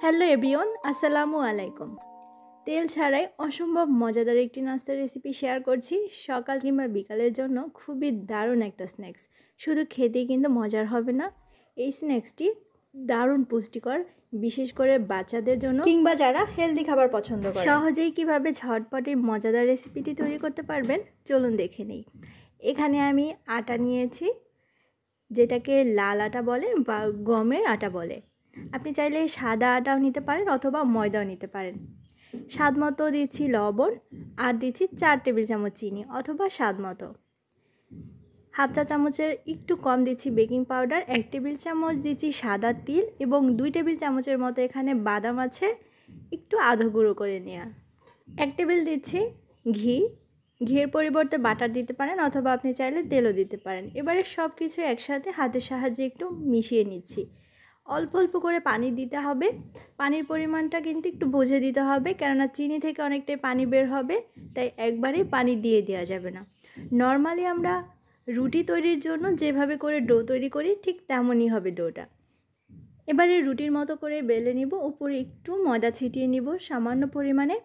Hello everyone, আসসালামু আলাইকুম। তেল ছাড়াই অসম্ভব মজাদার একটি নাস্তার রেসিপি শেয়ার করছি। সকাল কিংবা বিকালের জন্য খুবই দারুণ একটা স্ন্যাক্স। শুধু খেতেই কিন্তু মজার হবে না, এই স্ন্যাক্সটি দারুণ পুষ্টিকর, বিশেষ করে বাচ্চাদের জন্য কিংবা যারা হেলদি খাবার পছন্দ করে। সহজেই কিভাবে ঝটপটে মজাদার রেসিপিটি তৈরি করতে পারবেন চলুন দেখে নেই। এখানে আমি আটা নিয়েছি, যেটাকে লাল আটা বলে বা গমের আটা বলে। আপনি চাইলে সাদা আটাও নিতে পারেন অথবা ময়দাও নিতে পারেন। স্বাদ মতো দিচ্ছি লবণ, আর দিচ্ছি 4 টেবিল চামচ চিনি অথবা স্বাদ মতো। হাফ চা চামচের একটু কম দিচ্ছি বেকিং পাউডার, 1 টেবিল চামচ দিচ্ছি সাদা তিল এবং 2 টেবিল চামচের মতো এখানে বাদাম আছে একটু আধো গুঁড়ো করে নেওয়া। 1 টেবিল দিচ্ছি ঘি, ঘিয়ের পরিবর্তে বাটার দিতে পারেন অথবা আপনি চাইলে তেলও দিতে পারেন। এবারে সব কিছু একসাথে হাতের সাহায্যে একটু মিশিয়ে নিচ্ছি। অল্প অল্প করে পানি দিতে হবে, পানির পরিমাণটা কিন্তু একটু বুঝে দিতে হবে, কেননা চিনি থেকে অনেকটাই পানি বের হবে, তাই একবারেই পানি দিয়ে দেওয়া যাবে না। নর্মালি আমরা রুটি তৈরির জন্য যেভাবে করে ডো তৈরি করি ঠিক তেমনই হবে ডোটা। এবারে রুটির মতো করে বেলে নিব, উপরে একটু ময়দা ছিটিয়ে নিব সামান্য পরিমাণে।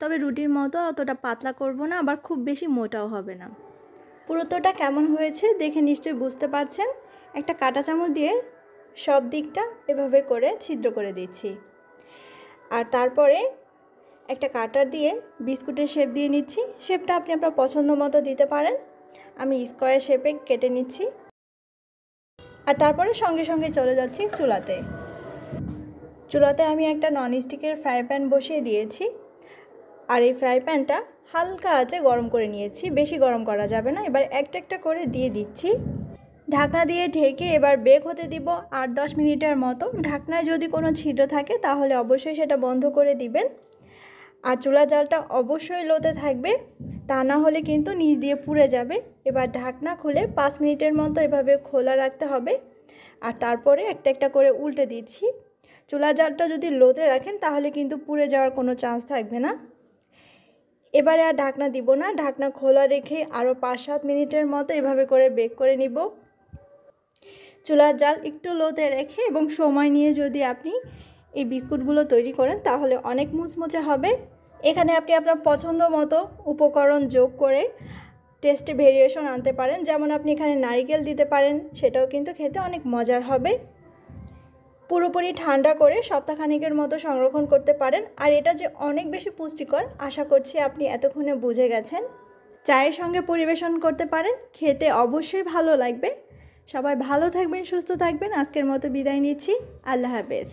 তবে রুটির মতো অতটা পাতলা করব না, আবার খুব বেশি মোটাও হবে না। পুরোটা কেমন হয়েছে দেখে নিশ্চয়ই বুঝতে পারছেন। একটা কাঁটা চামচ দিয়ে সব দিকটা এভাবে করে ছিদ্র করে দিচ্ছি, আর তারপরে একটা কাটার দিয়ে বিস্কুটের শেপ দিয়ে নিচ্ছি। শেপটা আপনি আপনার পছন্দ মতো দিতে পারেন। আমি স্কোয়ার শেপে কেটে নিচ্ছি, আর তারপরে সঙ্গে সঙ্গে চলে যাচ্ছি চুলাতে। চুলাতে আমি একটা ননস্টিকের ফ্রাই প্যান বসিয়ে দিয়েছি, আর এই ফ্রাই প্যানটা হালকা আঁচে গরম করে নিয়েছি, বেশি গরম করা যাবে না। এবার একটা একটা করে দিয়ে দিচ্ছি, ঢাকনা দিয়ে ঢেকে এবার বেক হতে দিব 8-10 মিনিটের মতো। ঢাকনায় যদি কোনো ছিদ্র থাকে তাহলে অবশ্যই সেটা বন্ধ করে দিবেন, আর চুলার জালটা অবশ্যই লোতে থাকবে, তা না হলে কিন্তু নিচ দিয়ে পুড়ে যাবে। এবার ঢাকনা খুলে 5 মিনিটের মতো এভাবে খোলা রাখতে হবে, আর তারপরে একটা একটা করে উল্টে দিচ্ছি। চুলার জালটা যদি লোতে রাখেন তাহলে কিন্তু পুড়ে যাওয়ার কোনো চান্স থাকবে না। এবারে আর ঢাকনা দিব না, ঢাকনা খোলা রেখে আরও 5-7 মিনিটের মতো এভাবে করে বেক করে নিব। চুলার জাল একটু লোতে রেখে এবং সময় নিয়ে যদি আপনি এই বিস্কুটগুলো তৈরি করেন তাহলে অনেক মুচমুচে হবে। এখানে আপনি আপনার পছন্দ মতো উপকরণ যোগ করে টেস্টে ভেরিয়েশন আনতে পারেন, যেমন আপনি এখানে নারকেল দিতে পারেন, সেটাও কিন্তু খেতে অনেক মজার হবে। পুরোপুরি ঠান্ডা করে সপ্তাহখানেকের মতো সংরক্ষণ করতে পারেন। আর এটা যে অনেক বেশি পুষ্টিকর আশা করছি আপনি এতক্ষণে বুঝে গেছেন। চায়ের সঙ্গে পরিবেশন করতে পারেন, খেতে অবশ্যই ভালো লাগবে। সবাই ভালো থাকবেন, সুস্থ থাকবেন। আজকের মতো বিদায় নিচ্ছি, আল্লাহ হাফেজ।